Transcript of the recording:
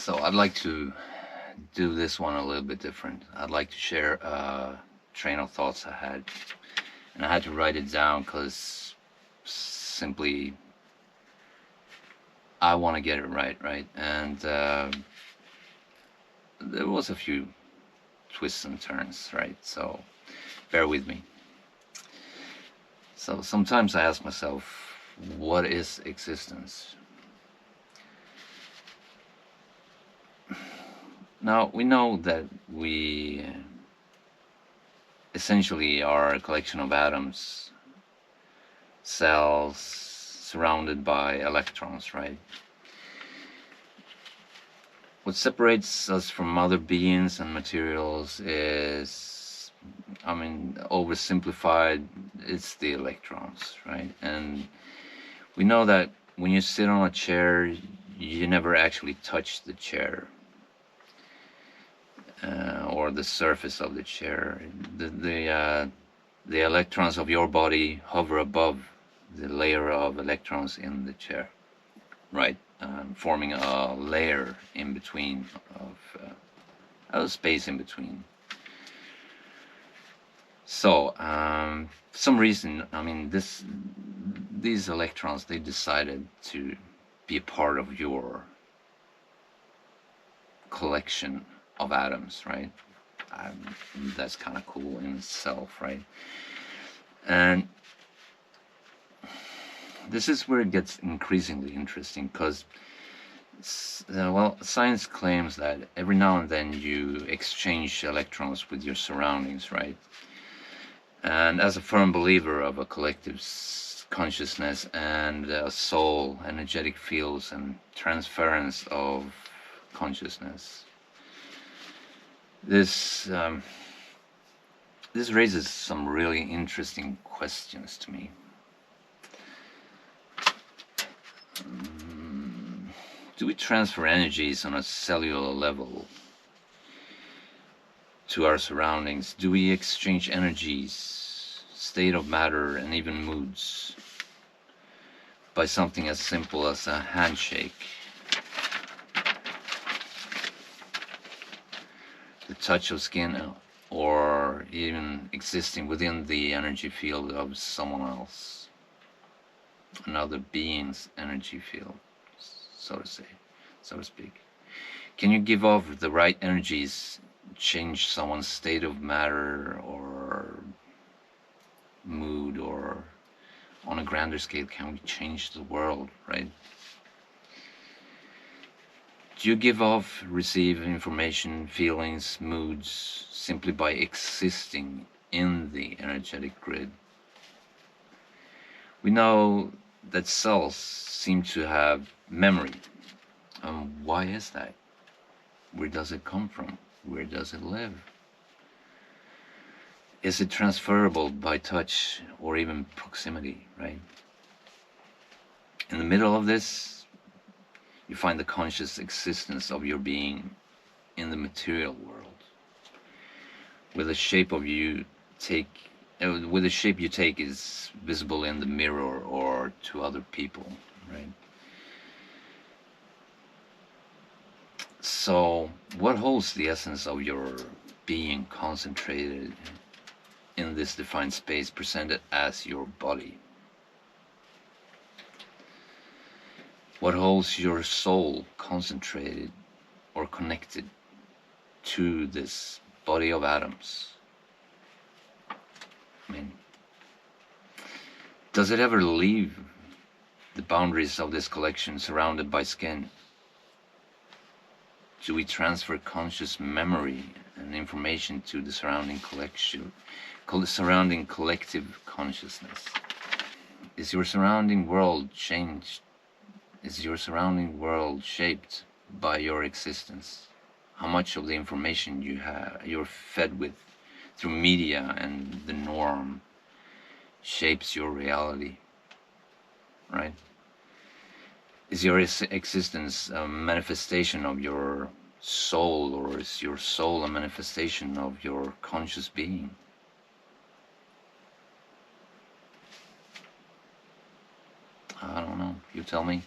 So I'd like to do this one a little bit different. I'd like to share a train of thoughts I had, and I had to write it down because simply I want to get it right? And there was a few twists and turns, right? So bear with me. So sometimes I ask myself, what is existence? Now, we know that we essentially are a collection of atoms, cells, surrounded by electrons, right? What separates us from other beings and materials is, oversimplified, it's the electrons, right? And we know that when you sit on a chair, you never actually touch the chair. Or the surface of the chair. The electrons of your body hover above the layer of electrons in the chair, right? Forming a layer in between of a space in between. So, for some reason, these electrons, they decided to be a part of your collection of atoms, right? That's kind of cool in itself, right? And this is where it gets increasingly interesting, because science claims that every now and then you exchange electrons with your surroundings, right? And as a firm believer of a collective consciousness and a soul, energetic fields and transference of consciousness, this raises some really interesting questions to me. Do we transfer energies on a cellular level to our surroundings? Do we exchange energies, state of matter, and even moods by something as simple as a handshake, the touch of skin, or even existing within the energy field of someone else, another being's energy field, so to speak? Can you give off the right energies, change someone's state of matter or mood, or on a grander scale, can we change the world, right? Do you give off, receive information, feelings, moods simply by existing in the energetic grid? We know that cells seem to have memory. Why is that? Where does it come from? Where does it live? Is it transferable by touch or even proximity, right? In the middle of this, you find the conscious existence of your being in the material world, where the shape you take is visible in the mirror or to other people, right? So, what holds the essence of your being concentrated in this defined space presented as your body? What holds your soul concentrated or connected to this body of atoms? Does it ever leave the boundaries of this collection surrounded by skin? Do we transfer conscious memory and information to the surrounding collective consciousness? Is your surrounding world changed? Is your surrounding world shaped by your existence? How much of the information you're fed with through media and the norm shapes your reality, right? Is your existence a manifestation of your soul, or is your soul a manifestation of your conscious being? I don't know. You tell me.